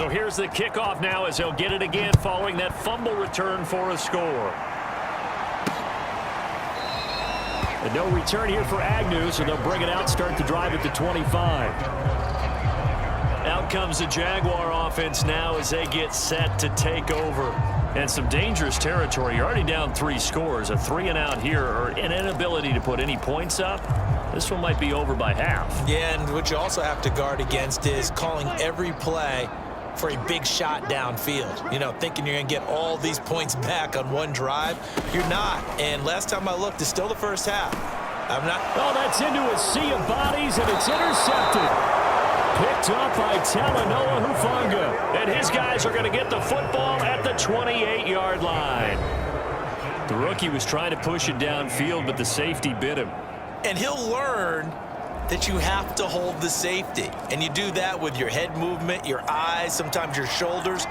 So here's the kickoff now as he'll get it again following that fumble return for a score. And no return here for Agnew, so they'll bring it out, start the drive at the 25. Out comes the Jaguar offense now as they get set to take over. And some dangerous territory. You're already down 3 scores. A 3-and-out here, or an inability to put any points up. This one might be over by half. Yeah, and what you also have to guard against is calling every play for a big shot downfield. You know, thinking you're going to get all these points back on one drive. You're not. And last time I looked, it's still the first half. I'm not. Oh, that's into a sea of bodies, and it's intercepted. Picked up by Talanoa Hufanga. And his guys are going to get the football at the 28-yard line. The rookie was trying to push it downfield, but the safety bit him. And he'll learn that you have to hold the safety. And you do that with your head movement, your eyes, sometimes your shoulders.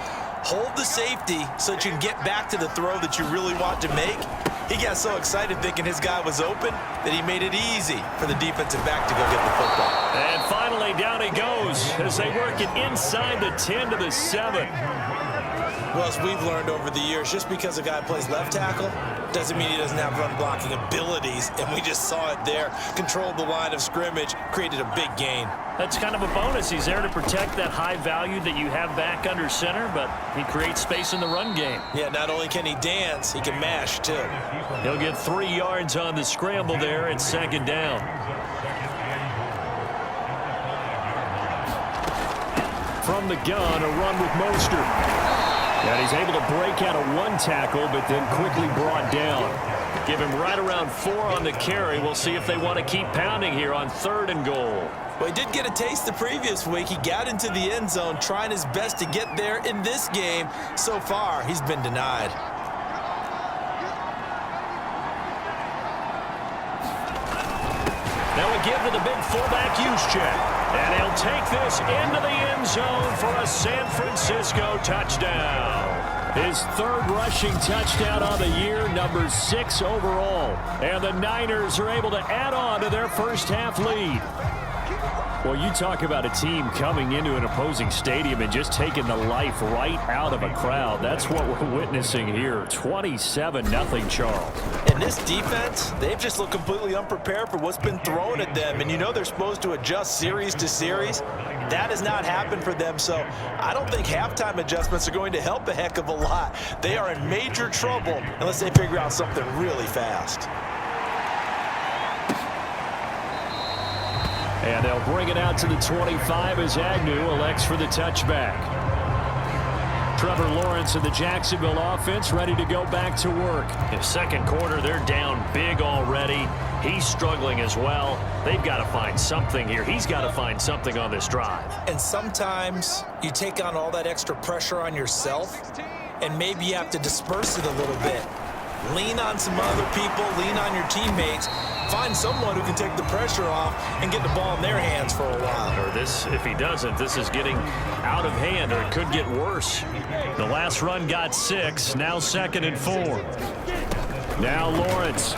Hold the safety so that you can get back to the throw that you really want to make. He got so excited thinking his guy was open that he made it easy for the defensive back to go get the football. And finally, down he goes as they work it inside the 10 to the 7. Well, as we've learned over the years, just because a guy plays left tackle doesn't mean he doesn't have run blocking abilities, and we just saw it there. Controlled the line of scrimmage, created a big gain. That's kind of a bonus. He's there to protect that high value that you have back under center, but he creates space in the run game. Yeah, not only can he dance, he can mash, too. He'll get 3 yards on the scramble there at 2nd down. From the gun, a run with Mostert. And he's able to break out of 1 tackle, but then quickly brought down. Give him right around 4 on the carry. We'll see if they want to keep pounding here on 3rd and goal. Well, he did get a taste the previous week. He got into the end zone, trying his best to get there in this game. So far, he's been denied. Now we give to the big fullback Juszczyk. And he'll take this into the end zone for a San Francisco touchdown. His 3rd rushing touchdown on the year, number 6 overall. And the Niners are able to add on to their first half lead. Well, you talk about a team coming into an opposing stadium and just taking the life right out of a crowd. That's what we're witnessing here. 27-0 Charles. And this defense, they've just looked completely unprepared for what's been thrown at them. And you know they're supposed to adjust series to series. That has not happened for them. So I don't think halftime adjustments are going to help a heck of a lot. They are in major trouble unless they figure out something really fast. And they'll bring it out to the 25 as Agnew elects for the touchback. Trevor Lawrence and the Jacksonville offense ready to go back to work. In the 2nd quarter, they're down big already. He's struggling as well. They've got to find something here. He's got to find something on this drive. And sometimes you take on all that extra pressure on yourself, and maybe you have to disperse it a little bit. Lean on some other people, lean on your teammates. Find someone who can take the pressure off and get the ball in their hands for a while. Or this, if he doesn't, this is getting out of hand, or it could get worse. The last run got 6, now 2nd and 4. Now Lawrence.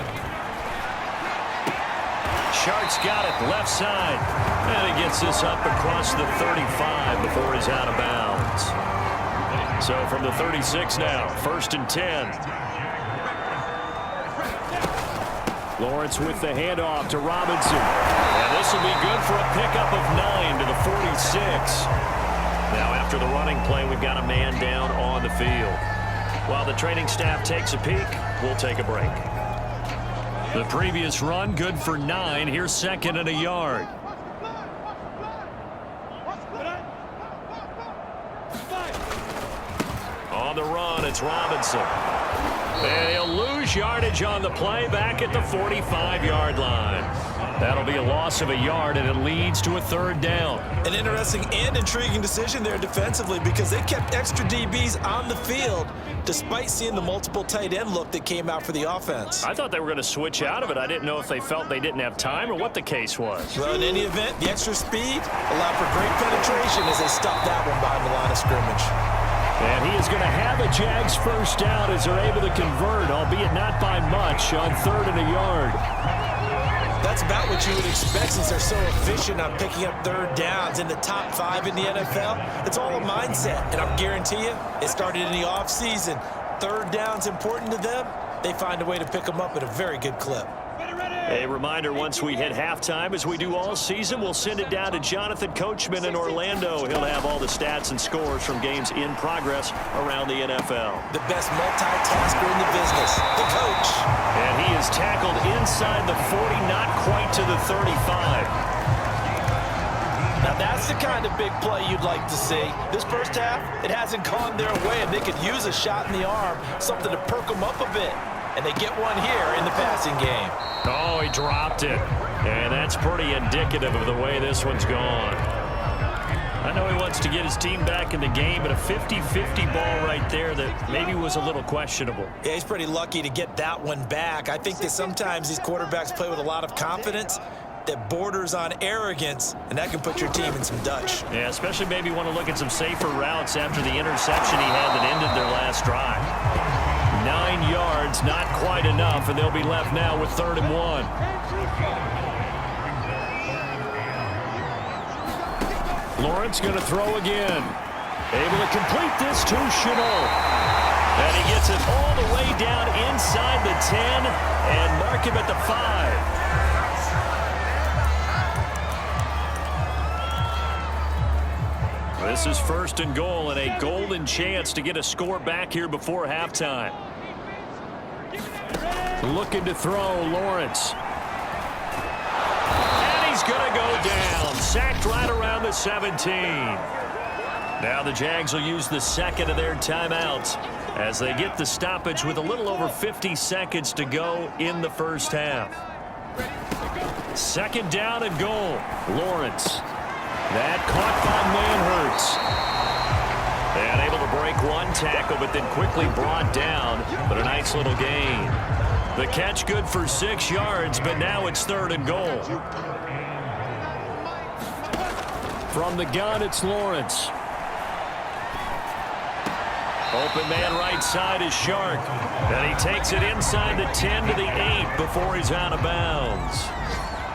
Shark's got it, left side. And he gets this up across the 35 before he's out of bounds. So from the 36 now, 1st and 10. Lawrence with the handoff to Robinson. And this will be good for a pickup of 9 to the 46. Now after the running play, we've got a man down on the field. While the training staff takes a peek, we'll take a break. The previous run, good for 9. Here's 2nd and a yard. On the run, it's Robinson. And he'll lose yardage on the play back at the 45-yard line. That'll be a loss of a yard, and it leads to a 3rd down. An interesting and intriguing decision there defensively because they kept extra DBs on the field despite seeing the multiple tight end look that came out for the offense. I thought they were going to switch out of it. I didn't know if they felt they didn't have time or what the case was. Well, in any event, the extra speed allowed for great penetration as they stopped that one behind the line of scrimmage. And he is going to have a Jags first down as they're able to convert, albeit not by much, on 3rd and a yard. That's about what you would expect since they're so efficient on picking up third downs in the top 5 in the NFL. It's all a mindset, and I guarantee you, it started in the offseason. Third down's important to them. They find a way to pick them up at a very good clip. A reminder, once we hit halftime, as we do all season, we'll send it down to Jonathan Coachman in Orlando. He'll have all the stats and scores from games in progress around the NFL. The best multitasker in the business, the coach. And he is tackled inside the 40, not quite to the 35. Now that's the kind of big play you'd like to see. This first half, it hasn't gone their way, and they could use a shot in the arm, something to perk them up a bit. And they get one here in the passing game. Oh, he dropped it. And that's pretty indicative of the way this one's gone. I know he wants to get his team back in the game, but a 50-50 ball right there that maybe was a little questionable. Yeah, he's pretty lucky to get that one back. I think that sometimes these quarterbacks play with a lot of confidence that borders on arrogance, and that can put your team in some Dutch. Yeah, especially maybe want to look at some safer routes after the interception he had that ended their last drive. 9 yards, not quite enough, and they'll be left now with 3rd and 1. Lawrence going to throw again. Able to complete this to Chenault. And he gets it all the way down inside the 10 and mark him at the 5. This is 1st and goal and a golden chance to get a score back here before halftime. Looking to throw, Lawrence. And he's going to go down. Sacked right around the 17. Now the Jags will use the second of their timeouts as they get the stoppage with a little over 50 seconds to go in the first half. 2nd down and goal. Lawrence. That caught by Manhurts. And able to break one tackle, but then quickly brought down. But a nice little gain. The catch good for 6 yards, but now it's 3rd and goal. From the gun, it's Lawrence. Open man right side is Shark. And he takes it inside the 10 to the 8 before he's out of bounds.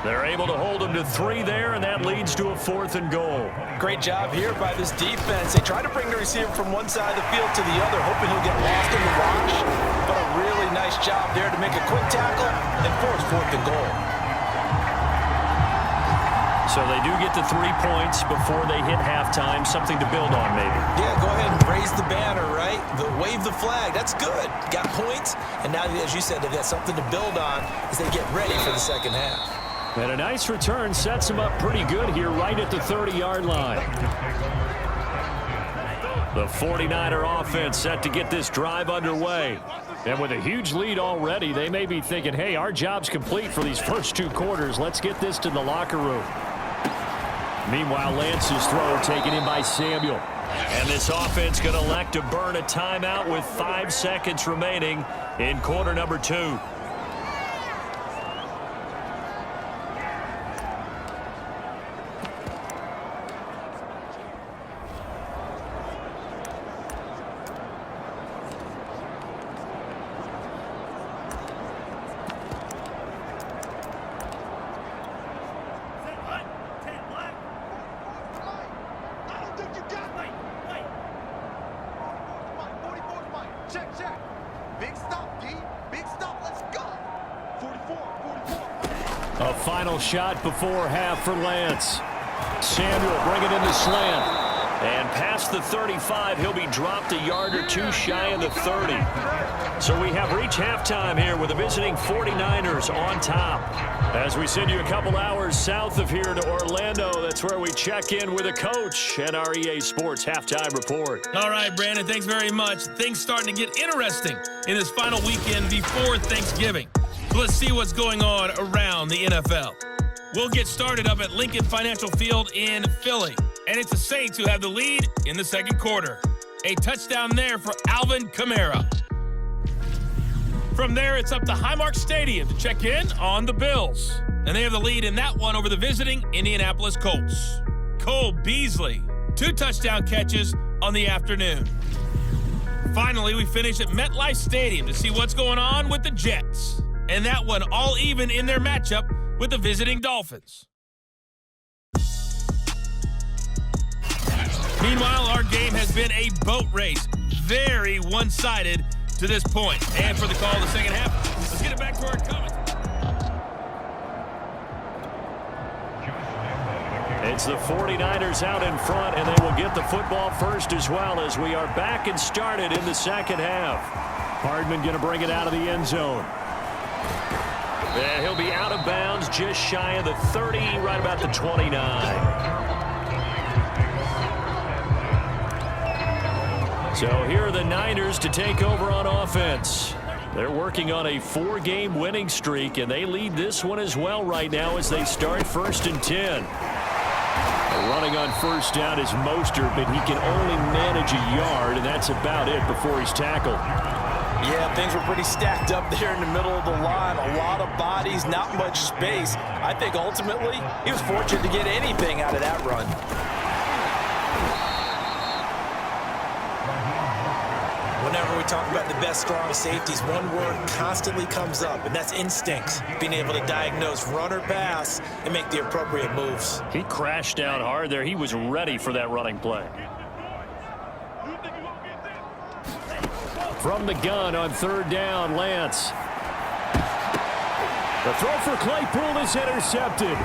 They're able to hold him to 3 there, and that leads to a 4th and goal. Great job here by this defense. They try to bring the receiver from one side of the field to the other, hoping he'll get lost in the wash. But a really nice job there to make a quick tackle and force 4th and goal. So they do get the 3 points before they hit halftime, something to build on maybe. Yeah, go ahead and raise the banner, right? Wave the flag. That's good. Got points, and now, as you said, they've got something to build on as they get ready for the second half. And a nice return sets him up pretty good here right at the 30-yard line. The 49er offense set to get this drive underway. And with a huge lead already, they may be thinking, hey, our job's complete for these first 2 quarters. Let's get this to the locker room. Meanwhile, Lance's throw taken in by Samuel. And this offense going to elect to burn a timeout with 5 seconds remaining in quarter number 2. A final shot before half for Lance. Samuel bringing in the slant. And past the 35, he'll be dropped a yard or 2 shy of the 30. So we have reached halftime here with the visiting 49ers on top. As we send you a couple hours south of here to Orlando, that's where we check in with a coach and our EA Sports Halftime Report. All right, Brandon, thanks very much. Things starting to get interesting in this final weekend before Thanksgiving. So let's see what's going on around the NFL. We'll get started up at Lincoln Financial Field in Philly. And it's the Saints who have the lead in the second quarter. A touchdown there for Alvin Kamara. From there, it's up to Highmark Stadium to check in on the Bills. And they have the lead in that one over the visiting Indianapolis Colts. Cole Beasley, 2 touchdown catches on the afternoon. Finally, we finish at MetLife Stadium to see what's going on with the Jets. And that one all even in their matchup with the visiting Dolphins. Meanwhile, our game has been a boat race. Very one-sided to this point. And for the call of the second half, let's get it back to our comments. It's the 49ers out in front, and they will get the football first as well as we are back and started in the second half. Hardman going to bring it out of the end zone. And he'll be out of bounds just shy of the 30, right about the 29. So here are the Niners to take over on offense. They're working on a 4-game winning streak, and they lead this one as well right now as they start 1st and 10. Running on first down is Mostert, but he can only manage a yard, and that's about it before he's tackled. Yeah, things were pretty stacked up there in the middle of the line. A lot of bodies, not much space. I think ultimately he was fortunate to get anything out of that run. Whenever we talk about the best strong safeties, one word constantly comes up, and that's instincts. Being able to diagnose run or pass and make the appropriate moves. He crashed down hard there. He was ready for that running play. From the gun on 3rd down, Lance. The throw for Claypool is intercepted.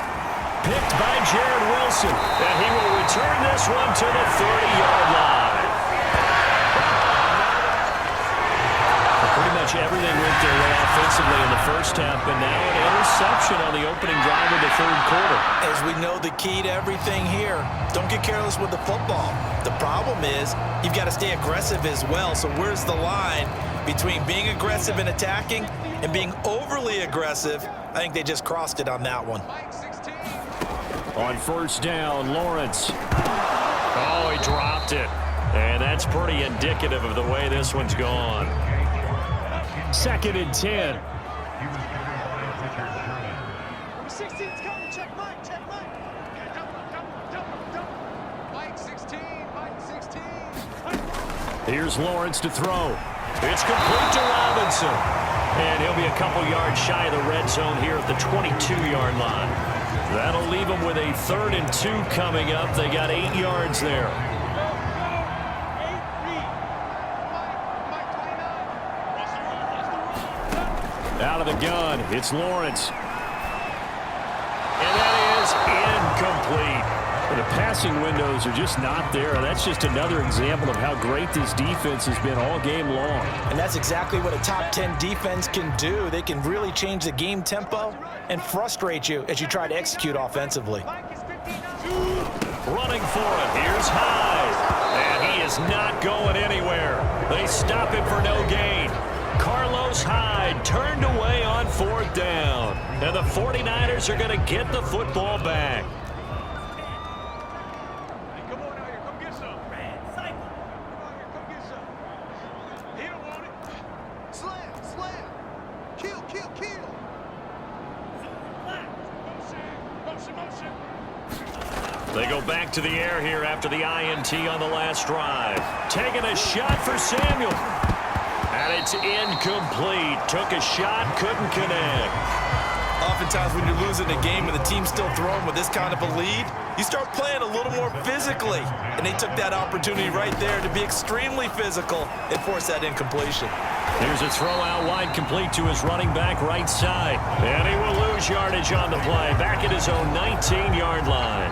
Picked by Jared Wilson. And he will return this one to the 30-yard line. Pretty much everything went their way offensively in the first half, but now an interception on the opening drive of the 3rd quarter. As we know, the key to everything here, don't get careless with the football. The problem is you've got to stay aggressive as well. So where's the line between being aggressive and attacking and being overly aggressive? I think they just crossed it on that one. On 1st down, Lawrence. Oh, he dropped it. And that's pretty indicative of the way this one's gone. 2nd and 10. Number 16's coming. Check Mike. Check Mike. Mike 16. Mike 16. Here's Lawrence to throw. It's complete to Robinson. And he'll be a couple yards shy of the red zone here at the 22-yard line. That'll leave them with a 3rd and 2 coming up. They got 8 yards there. Out of the gun, it's Lawrence. And that is incomplete. The passing windows are just not there. That's just another example of how great this defense has been all game long. And that's exactly what a top 10 defense can do. They can really change the game tempo and frustrate you as you try to execute offensively. Running for it. Here's Hyde. And he is not going anywhere. They stop him for no gain. Carlos Hyde turned away on 4th down. And the 49ers are going to get the football back. Come on out here. Come get some. Come on here. Come get some. He don't want it. Slam. Slam. Kill. Kill. Kill. Motion. Motion. They go back to the air here after the INT on the last drive. Taking a shot for Samuel. And it's incomplete. Took a shot, couldn't connect. Oftentimes when you're losing a game and the team's still throwing with this kind of a lead, you start playing a little more physically. And they took that opportunity right there to be extremely physical and force that incompletion. Here's a throw out wide, complete to his running back right side. And he will lose yardage on the play. Back at his own 19-yard line.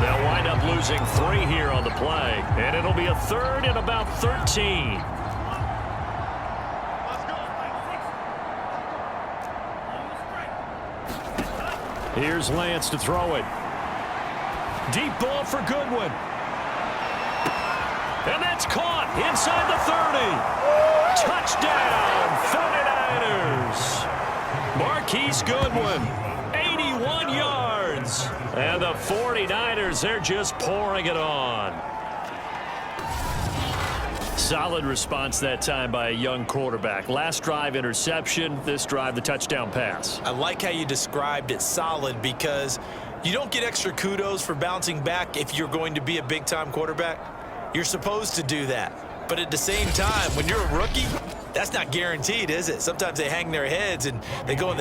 They'll wind up losing 3 here on the play. And it'll be a 3rd and about 13. Here's Lance to throw it. Deep ball for Goodwin. And that's caught inside the 30. Touchdown, 49ers. Marquise Goodwin, 81 yards. And the 49ers, they're just pouring it on. Solid response that time by a young quarterback. Last drive, interception. This drive, the touchdown pass. I like how you described it, solid, because you don't get extra kudos for bouncing back if you're going to be a big-time quarterback. You're supposed to do that. But at the same time, when you're a rookie, that's not guaranteed, is it? Sometimes they hang their heads and they go in the